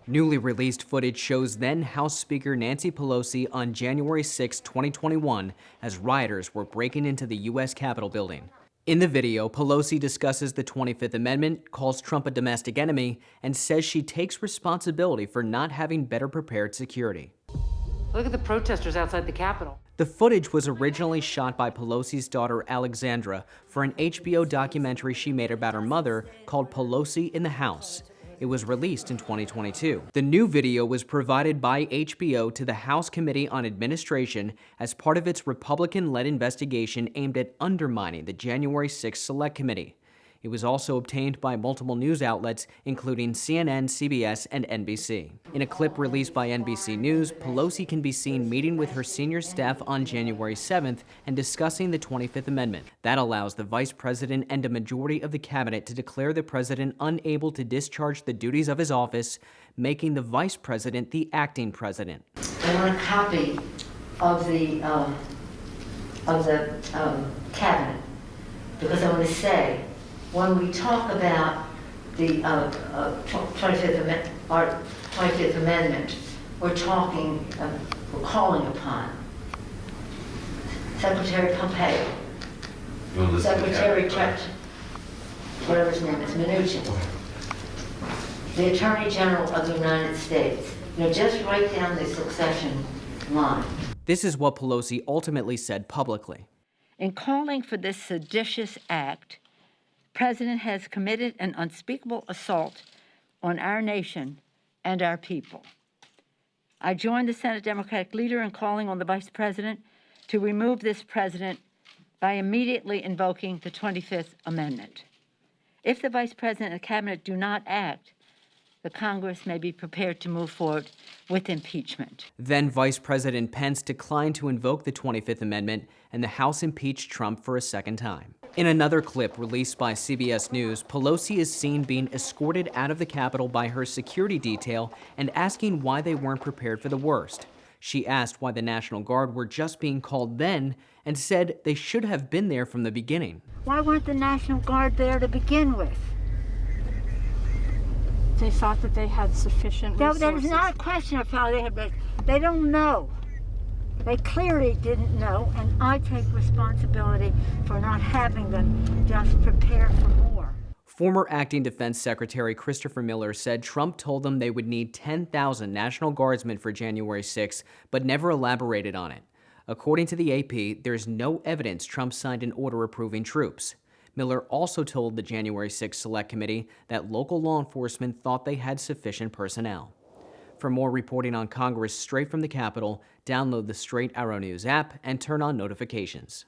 Newly released footage shows then House Speaker Nancy Pelosi on January 6, 2021, as rioters were breaking into the U.S. Capitol building. In the video, Pelosi discusses the 25th Amendment, calls Trump a domestic enemy, and says she takes responsibility for not having better prepared security. Look at the protesters outside the Capitol. The footage was originally shot by Pelosi's daughter Alexandra for an HBO documentary she made about her mother called Pelosi in the House. It was released in 2022. The new video was provided by HBO to the House Committee on Administration as part of its Republican-led investigation aimed at undermining the January 6th Select Committee. It was also obtained by multiple news outlets, including CNN, CBS, and NBC. In a clip released by NBC News, Pelosi can be seen meeting with her senior staff on January 7th and discussing the 25th Amendment. That allows the vice president and a majority of the cabinet to declare the president unable to discharge the duties of his office, making the vice president the acting president. I want a copy of the cabinet, because I want to say, when we talk about the 25th Amendment, we're calling upon Secretary Pompeo, Secretary whatever his name is, Mnuchin, the Attorney General of the United States. Just write down the succession line. This is what Pelosi ultimately said publicly. In calling for this seditious act, the President has committed an unspeakable assault on our nation and our people. I join the Senate Democratic leader in calling on the Vice President to remove this President by immediately invoking the 25th Amendment. If the Vice President and the Cabinet do not act, the Congress may be prepared to move forward with impeachment. Then Vice President Pence declined to invoke the 25th Amendment, and the House impeached Trump for a second time. In another clip released by CBS News, Pelosi is seen being escorted out of the Capitol by her security detail and asking why they weren't prepared for the worst. She asked why the National Guard were just being called then and said they should have been there from the beginning. Why weren't the National Guard there to begin with? They thought that they had sufficient resources. That is not a question of how they had been. They don't know. They clearly didn't know, and I take responsibility for not having them just prepare for more. Former Acting Defense Secretary Christopher Miller said Trump told them they would need 10,000 National Guardsmen for January 6, but never elaborated on it. According to the AP, there's no evidence Trump signed an order approving troops. Miller also told the January 6 Select Committee that local law enforcement thought they had sufficient personnel. For more reporting on Congress straight from the Capitol, download the Straight Arrow News app and turn on notifications.